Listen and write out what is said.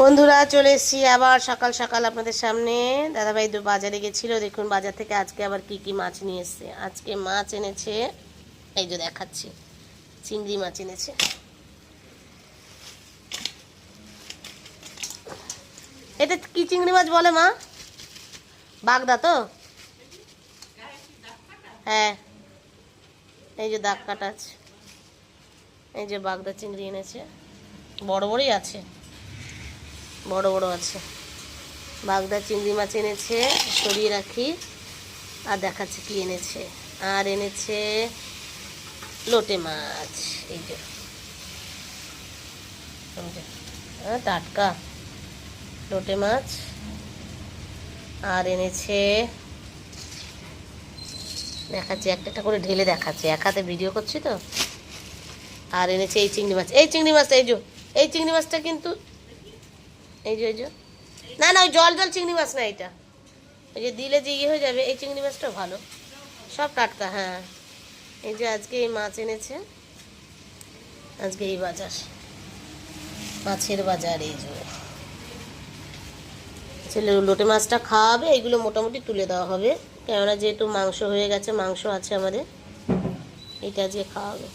বন্ধুরা চলে এসেছি আবার সকাল সকাল আপনাদের সামনে। দাদাভাই তো বাজারে গেছিল, দেখুন বাজার থেকে আজকে আবার কি কি মাছ নিয়ে এসছে। আজকে মাছ এনেছে, এই যে দেখাচ্ছি, চিংড়ি মাছ এনেছে। এটা কি চিংড়ি মাছ বলে মা? বাগদা তো? হ্যাঁ, এই যে দাগ কাটা আছে, এই যে বাগদা চিংড়ি এনেছে, বড় বড়ই আছে, বড় বড় আছে। বাগদা চিংড়ি মাছ এনেছে, সরিয়ে রাখি। আর দেখাচ্ছে কি এনেছে, আর এনেছে লোটে মাছ, এই যে টাটকা লোটে মাছ। আর এনেছে, দেখাচ্ছি একটা একটা করে ঢেলে দেখাচ্ছে, এক হাতে ভিডিও করছি তো। আর এনেছে এই চিংড়ি মাছ, এই চিংড়ি মাছটা, এই যে এই চিংড়ি মাছটা কিন্তু, এই যে না না, ওই জল জল চিংড়ি মাছ না, এটা ওই যে দিলে যে ইয়ে হয়ে যাবে, এই চিংড়ি মাছটা ভালো, সব টাটকা। হ্যাঁ, এই যে আজকে এই মাছ এনেছে, আজকে এই বাজার, মাছের বাজার। এই যে ছেলে লোটে মাছটা খাওয়াবে, এইগুলো মোটামুটি তুলে দেওয়া হবে, কেননা যেহেতু মাংস হয়ে গেছে, মাংস আছে আমাদের, এটা আজকে খাওয়াবে।